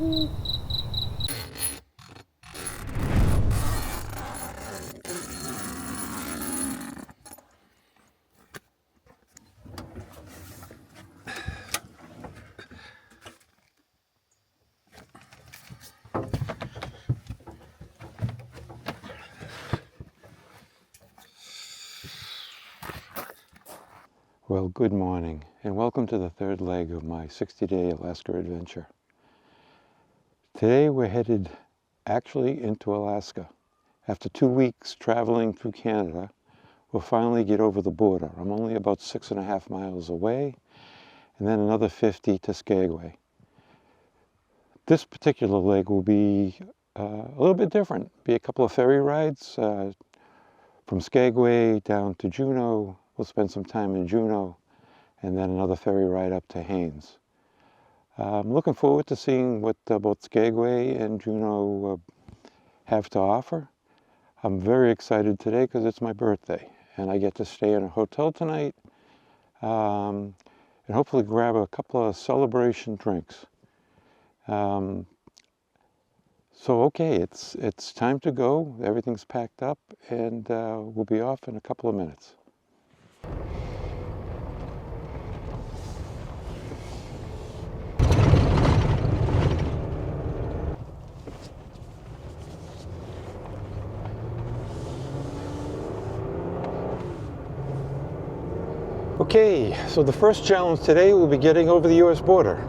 Well, good morning, and welcome to the third leg of my 60-day Alaska adventure. Today we're headed actually into Alaska. After 2 weeks traveling through Canada, we'll finally get over the border. I'm only about 6.5 miles away, and then another 50 to Skagway. This particular leg will be a little bit different. Be a couple of ferry rides from Skagway down to Juneau. We'll spend some time in Juneau, and then another ferry ride up to Haines. I'm looking forward to seeing what both Skagway and Juneau have to offer. I'm very excited today because it's my birthday, and I get to stay in a hotel tonight and hopefully grab a couple of celebration drinks. So okay, it's time to go. Everything's packed up, and we'll be off in a couple of minutes. Okay, so the first challenge today will be getting over the U.S. border.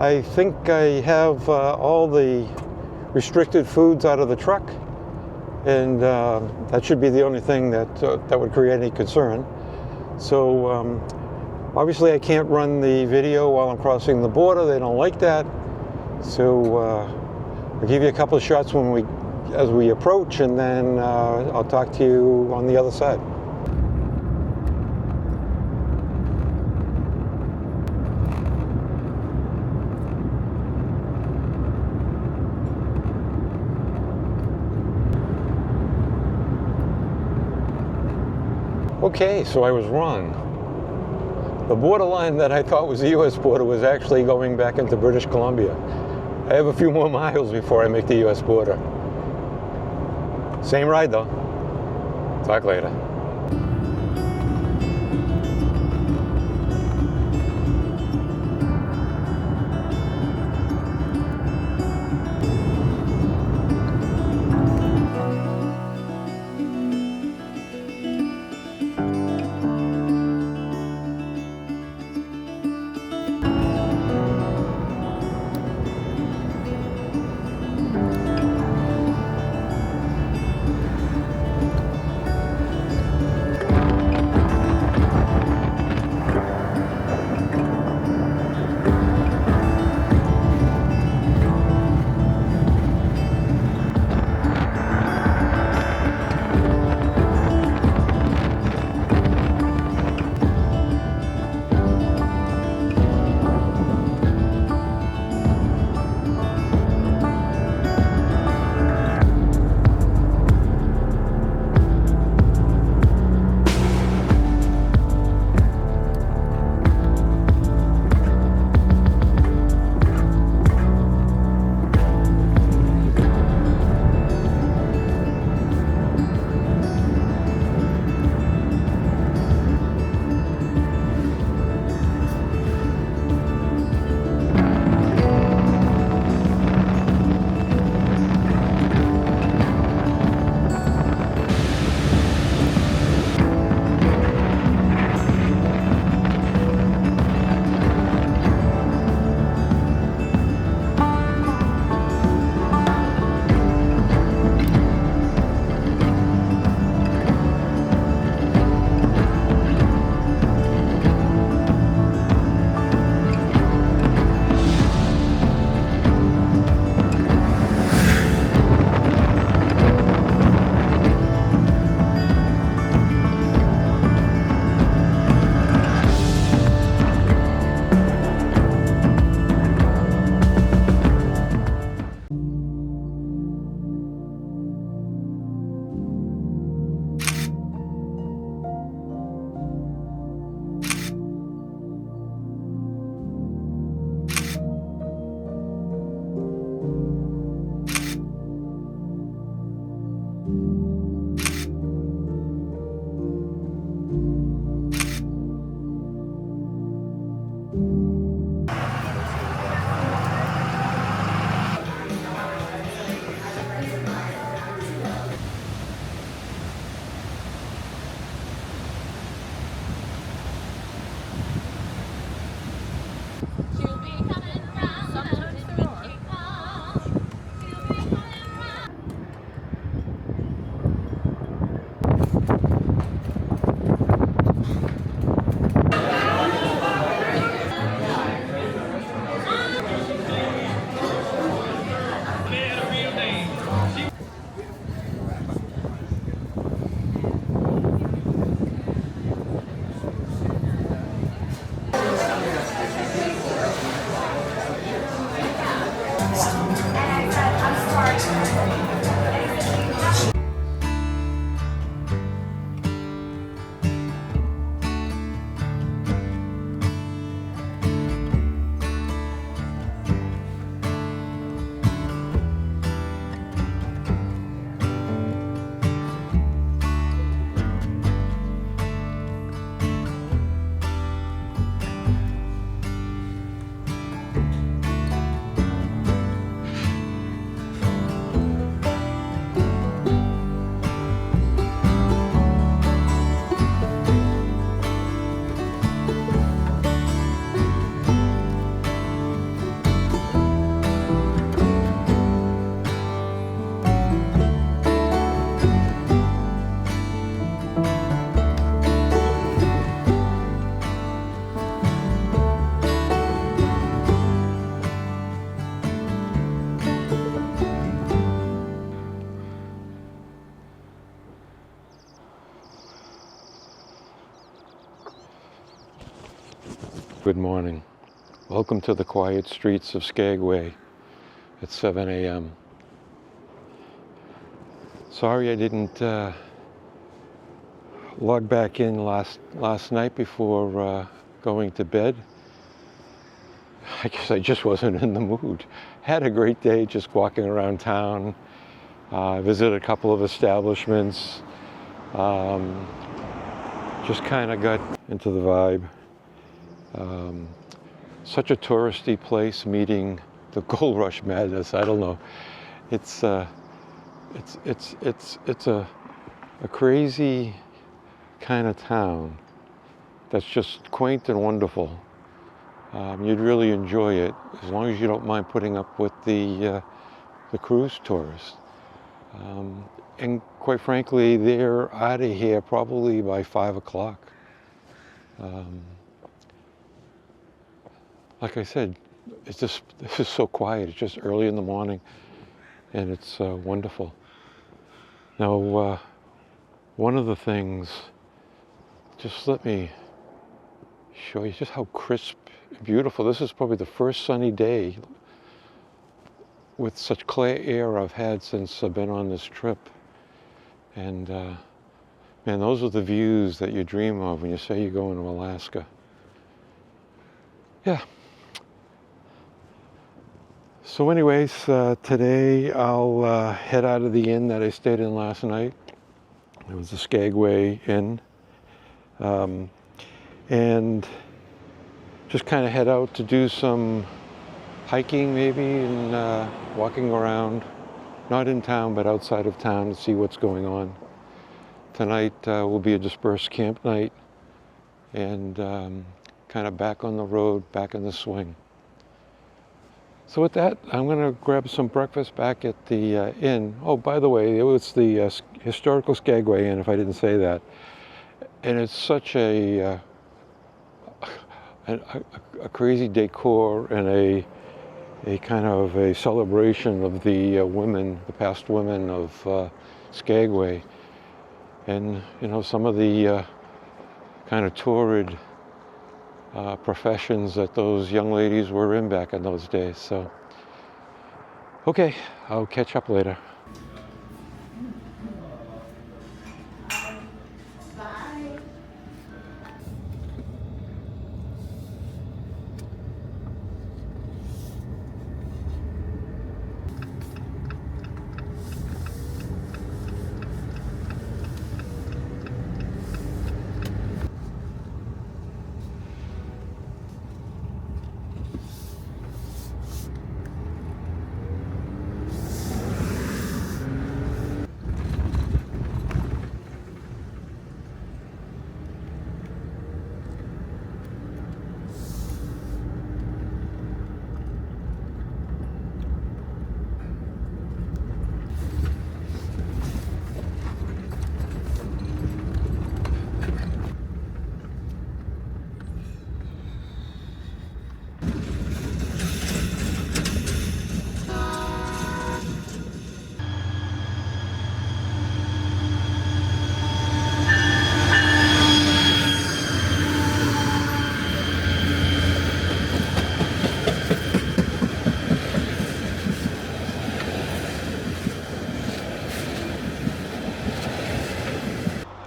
I think I have all the restricted foods out of the truck, and that should be the only thing that would create any concern. So obviously I can't run the video while I'm crossing the border. They don't like that. So I'll give you a couple of shots as we approach, and then I'll talk to you on the other side. Okay, so I was wrong. The borderline that I thought was the U.S. border was actually going back into British Columbia. I have a few more miles before I make the U.S. border. Same ride though. Talk later. Good morning. Welcome to the quiet streets of Skagway at 7 a.m. Sorry I didn't log back in last night before going to bed. I guess I just wasn't in the mood. Had a great day just walking around town. Visited a couple of establishments. Just kind of got into the vibe. Such a touristy place, meeting the gold rush madness. I don't know. It's a crazy kind of town that's just quaint and wonderful. You'd really enjoy it as long as you don't mind putting up with the cruise tourists. And quite frankly, they're out of here probably by 5 o'clock. Like I said, this is so quiet. It's just early in the morning, and it's wonderful. Now, one of the things, just let me show you just how crisp and beautiful. This is probably the first sunny day with such clear air I've had since I've been on this trip. And man, those are the views that you dream of when you say you're going to Alaska. Yeah. So anyways, today I'll head out of the inn that I stayed in last night. It was the Skagway Inn. And just kind of head out to do some hiking maybe and walking around, not in town but outside of town, to see what's going on. Tonight will be a dispersed camp night and kind of back on the road, back in the swing. So with that, I'm going to grab some breakfast back at the inn. Oh, by the way, it was the historical Skagway Inn, if I didn't say that. And it's such a crazy decor and a kind of a celebration of the women, the past women of Skagway. And, you know, some of the kind of torrid professions that those young ladies were in back in those days. So, okay, I'll catch up later.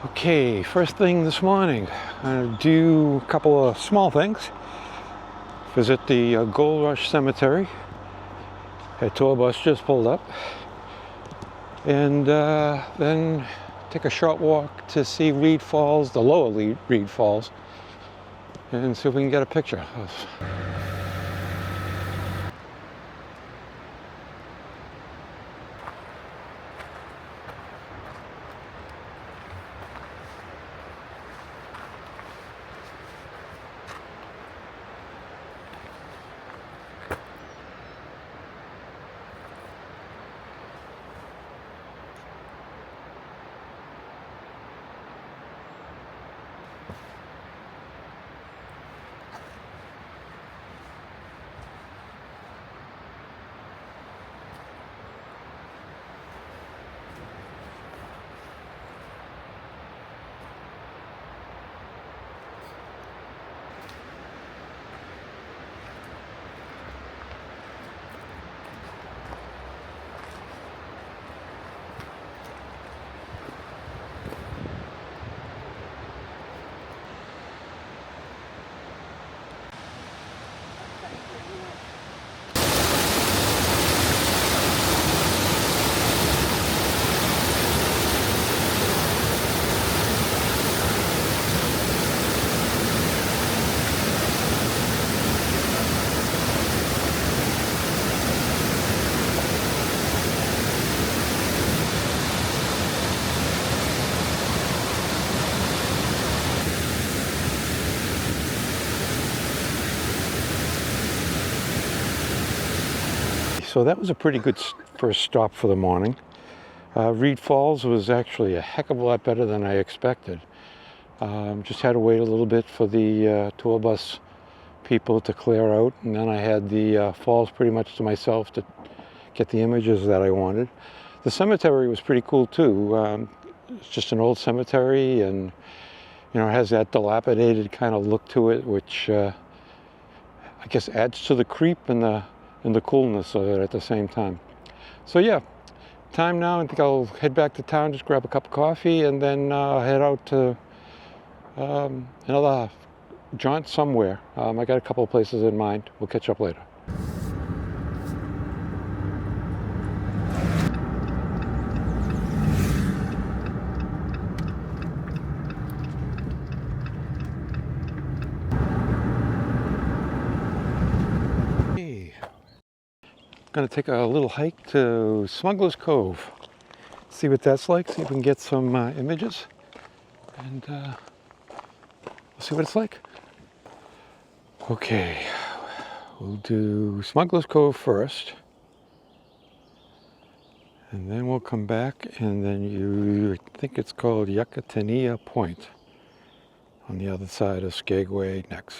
Okay, first thing this morning, I'm going to do a couple of small things. Visit the Gold Rush Cemetery. A tour bus just pulled up. And then take a short walk to see Reed Falls, the lower Reed Falls, and see if we can get a picture. so that was a pretty good first stop for the morning. Reed Falls was actually a heck of a lot better than I expected. Just had to wait a little bit for the tour bus people to clear out, and then I had the falls pretty much to myself to get the images that I wanted. The cemetery was pretty cool too. It's just an old cemetery, and you know, it has that dilapidated kind of look to it, which I guess adds to the creep and the coolness of it at the same time. So yeah, time now. I think I'll head back to town, just grab a cup of coffee, and then head out to another jaunt somewhere. I got a couple of places in mind. We'll catch up later. Going to take a little hike to Smuggler's Cove. See what that's like, see if we can get some images, and we'll see what it's like. Okay, we'll do Smuggler's Cove first, and then we'll come back, and then I think it's called Yucatania Point on the other side of Skagway next.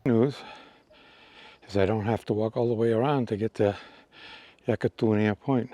News is I don't have to walk all the way around to get to Yucatania Point.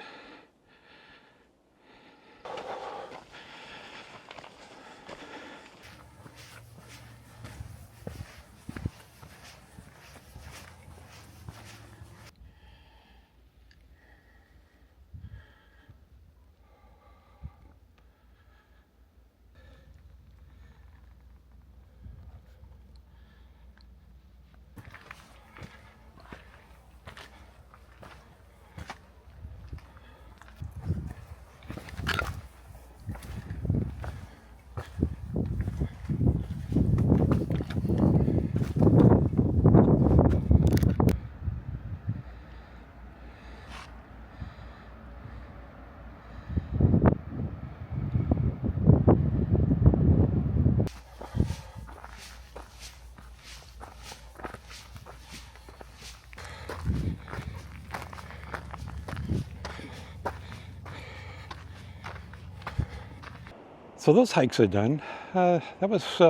So those hikes are done. That was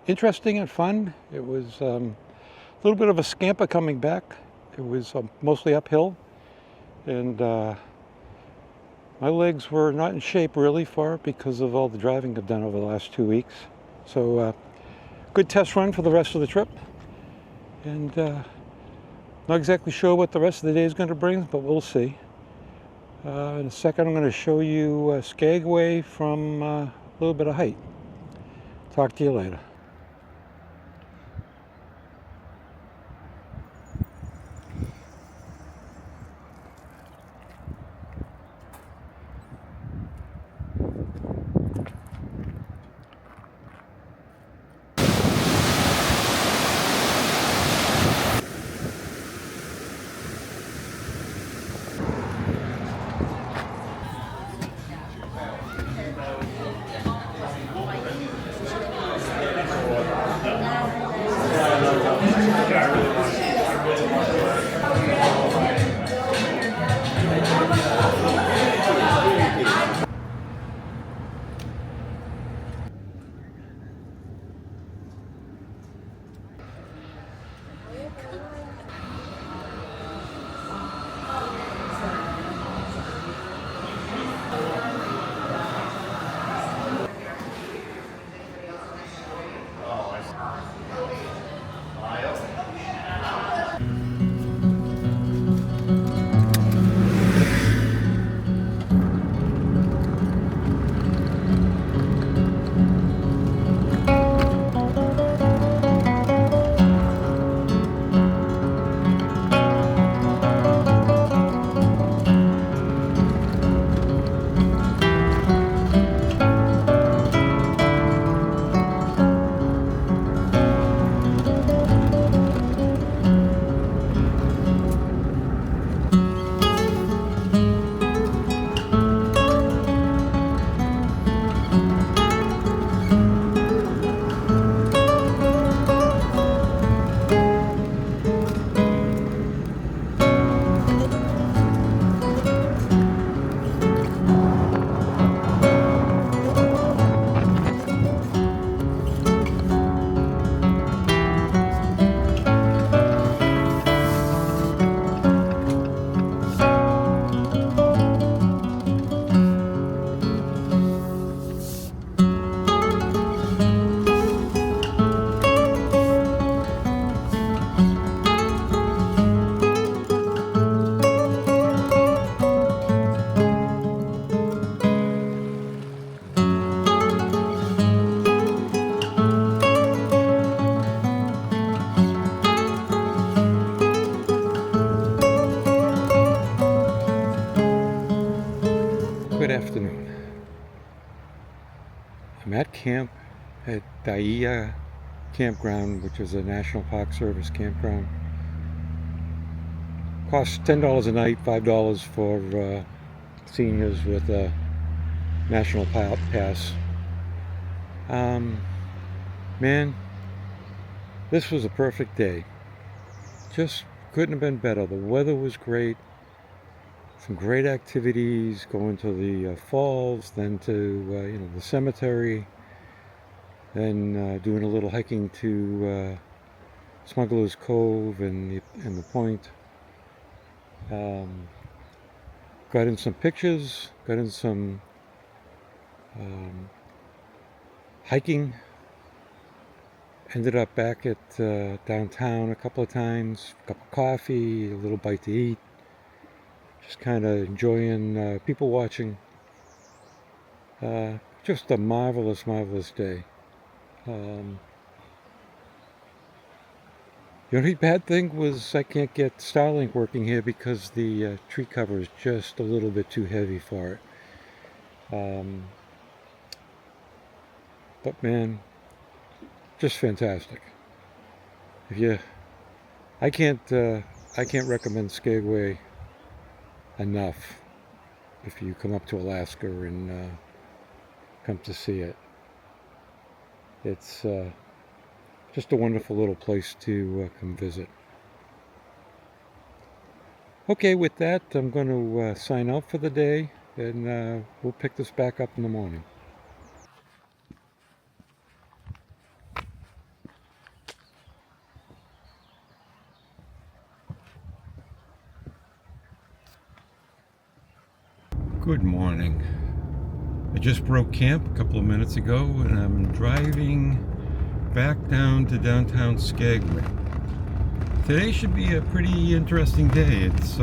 interesting and fun. It was a little bit of a scamper coming back. It was mostly uphill, and my legs were not in shape really for it because of all the driving I've done over the last 2 weeks. So good test run for the rest of the trip, and not exactly sure what the rest of the day is going to bring, but we'll see. In a second, I'm going to show you Skagway from a little bit of height. Talk to you later. at camp at Daia Campground, which is a National Park Service campground. Costs $10 a night, $5 for seniors with a National Pass. Man, this was a perfect day. Just couldn't have been better. The weather was great. Some great activities, going to the falls, then to the cemetery, then doing a little hiking to Smuggler's Cove and the point. Got in some pictures, got in some hiking. Ended up back at downtown a couple of times, a cup of coffee, a little bite to eat. Just kind of enjoying people watching. Just a marvelous, marvelous day. The only bad thing was I can't get Starlink working here because the tree cover is just a little bit too heavy for it. But man, just fantastic. I can't recommend Skagway enough if you come up to Alaska and come to see it. It's just a wonderful little place to come visit. Okay, with that, I'm going to sign out for the day, and we'll pick this back up in the morning. Good morning. I just broke camp a couple of minutes ago, and I'm driving back down to downtown Skagway. Today should be a pretty interesting day. It's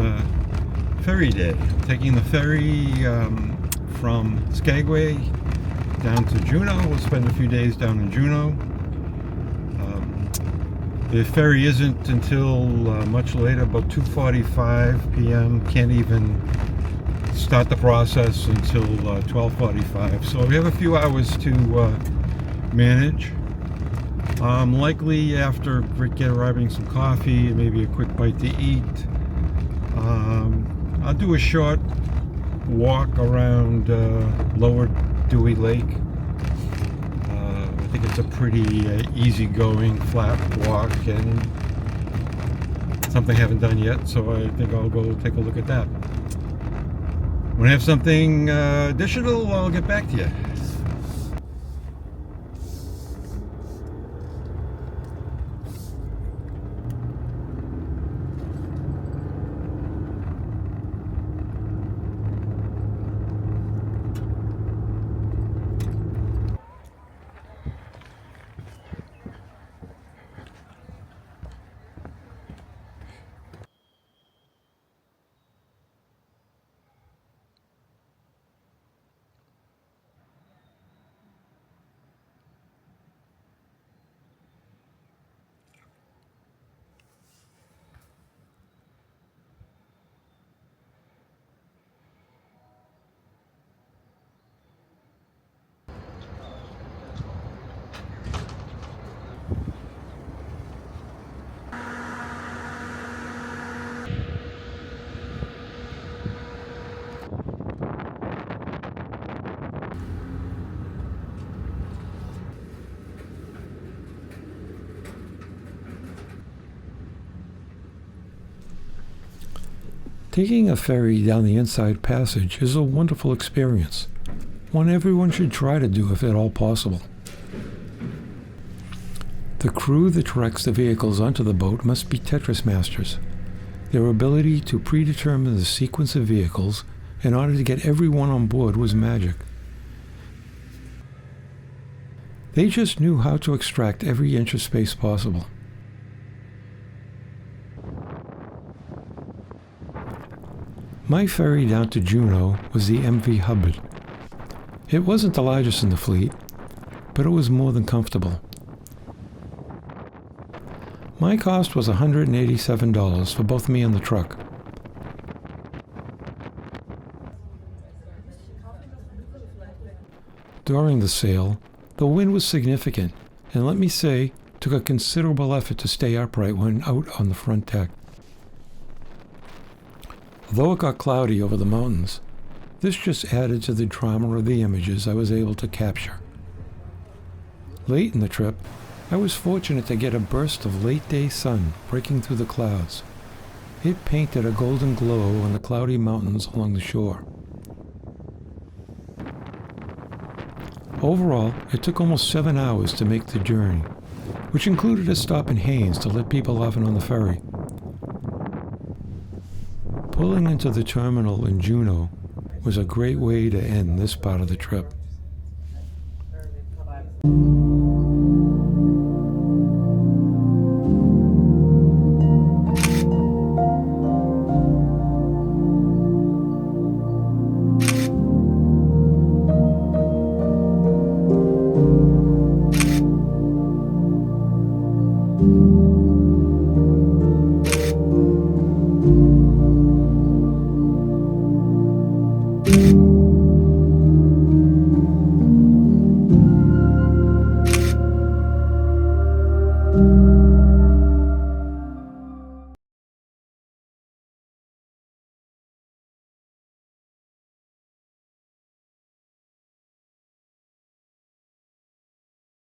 ferry day. Taking the ferry from Skagway down to Juneau. We'll spend a few days down in Juneau. The ferry isn't until much later, about 2:45 p.m. Can't even start the process until 12:45. So we have a few hours to manage. Likely after grabbing some coffee and maybe a quick bite to eat, I'll do a short walk around Lower Dewey Lake. I think it's a pretty easygoing, flat walk, and something I haven't done yet, so I think I'll go take a look at that. When I have something additional, I'll get back to you. Taking a ferry down the Inside Passage is a wonderful experience, one everyone should try to do if at all possible. The crew that directs the vehicles onto the boat must be Tetris masters. Their ability to predetermine the sequence of vehicles in order to get everyone on board was magic. They just knew how to extract every inch of space possible. My ferry down to Juneau was the MV Hubbard. It wasn't the largest in the fleet, but it was more than comfortable. My cost was $187 for both me and the truck. During the sale, The wind was significant, and let me say, took a considerable effort to stay upright when out on the front deck. Although it got cloudy over the mountains, this just added to the drama of the images I was able to capture. Late in the trip, I was fortunate to get a burst of late-day sun breaking through the clouds. It painted a golden glow on the cloudy mountains along the shore. Overall, it took almost 7 hours to make the journey, which included a stop in Haines to let people off and on the ferry. Pulling into the terminal in Juneau was a great way to end this part of the trip. you.